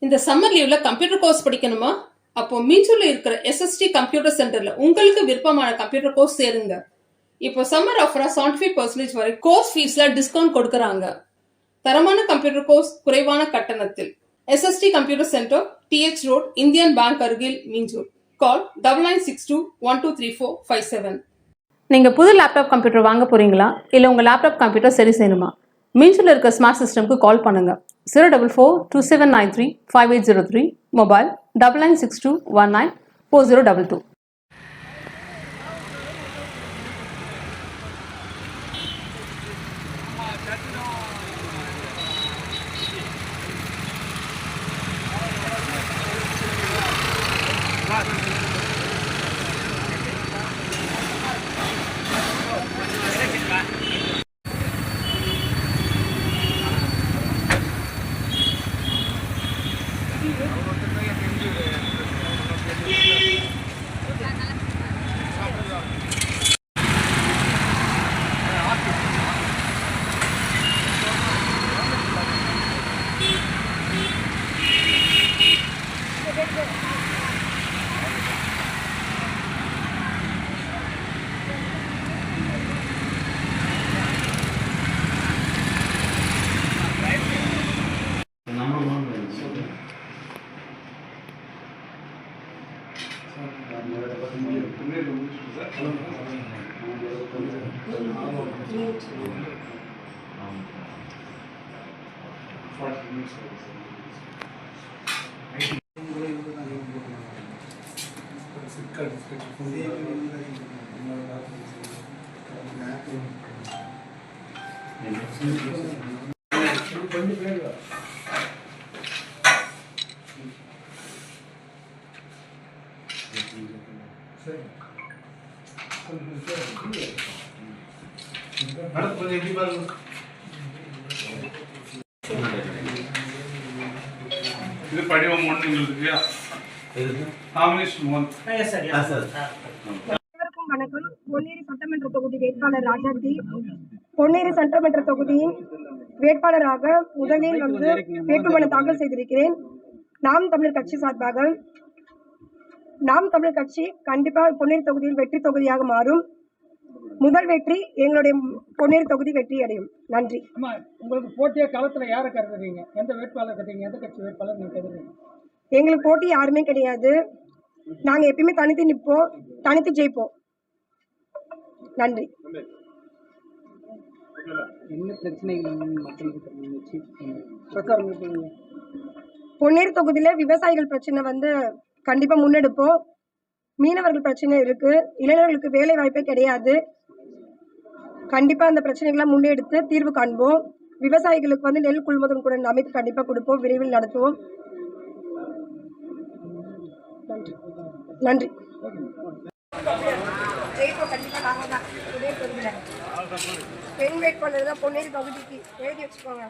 இந்த சம்மர் லீவ்ல computer course படிக்கணுமா? அப்போ மீஞ்சூர்ல இருக்கிற SST கம்ப்யூட்டர் சென்டர்ல உங்களுக்கு விருப்பமான கம்ப்யூட்டர் கோர்ஸ் சேருங்க. இப்போ சம்மர் ஆஃபரா 75% வரை கோர்ஸ் ஃபீஸ்ல டிஸ்கவுண்ட் கொடுக்கறாங்க. தரமான கம்ப்யூட்டர் கோர்ஸ் குறைவான கட்டணத்தில். SST computer centre, TH road, Indian bank அருகில், மீஞ்சூர். கால் 9962123457. நீங்க புது லேப்டாப் கம்ப்யூட்டர் வாங்க போறீங்களா? இல்ல உங்க லேப்டாப் கம்ப்யூட்டர் சரி செய்யணுமா? மீஞ்சூர்ல இருக்க ஸ்மார்ட் சிஸ்டம்க்கு கால் பண்ணுங்க. 04427935803. மொபைல் 9962194022. இது படிவம் 1 உங்களுக்கு இல்லையா? நாமினேஷன் 1. வணக்கம். பொன்னேரி சட்டமன்ற தொகுதி வேட்பாளர் ராஜாஜி. பொன்னேரி சட்டமன்ற தொகுதியின் வேட்பாளராக முதலில் வேட்புமனு தாக்கல் செய்திருக்கிறேன். நாம் தமிழர் கட்சி சார்பாக. நாம் தமிழர் கட்சி கண்டிப்பாக பொன்னேரி தொகுதியில் வெற்றி தொகுதியாக மாறும். முதல் வெற்றி எங்களுடைய பொன்னேரி தொகுதி வெற்றி அடையும். நன்றி. உங்களுக்கு போட்டிய காலத்துல யாரை கருதுறீங்க? எந்த வேட்பாளர் கருதுறீங்க? எந்த கட்சி வேட்பாளர் நீங்க கருதுறீங்க? எங்களுக்கு போட்டி யாருமே கிடையாது. நாங்க எப்பயுமே தனித்து நிற்போம், தனித்து ஜெயிப்போம். நன்றி. என்ன பிரச்சனைகள் பிரச்சாரம்? பொன்னேரி தொகுதியில விவசாயிகள் பிரச்சனை கண்டிப்பா முன்னெடுப்போம். மீனவர்கள் பிரச்சனை இருக்கு, இளைஞர்களுக்கு வேலை வாய்ப்பே கிடையாது. கண்டிப்பா அந்த பிரச்சனைகளை முன்னெடுத்து தீர்வு காண்போம். விவசாயிகளுக்கு நெல் கொள்முதல் கூட அமைத்து கண்டிப்பா கொடுப்போம், விரைவில் நடத்துவோம். நன்றி. பெண் வேட்பாளர் தான் பொன்னேரி தொகுதிக்கு எழுதி வச்சுக்கோங்க.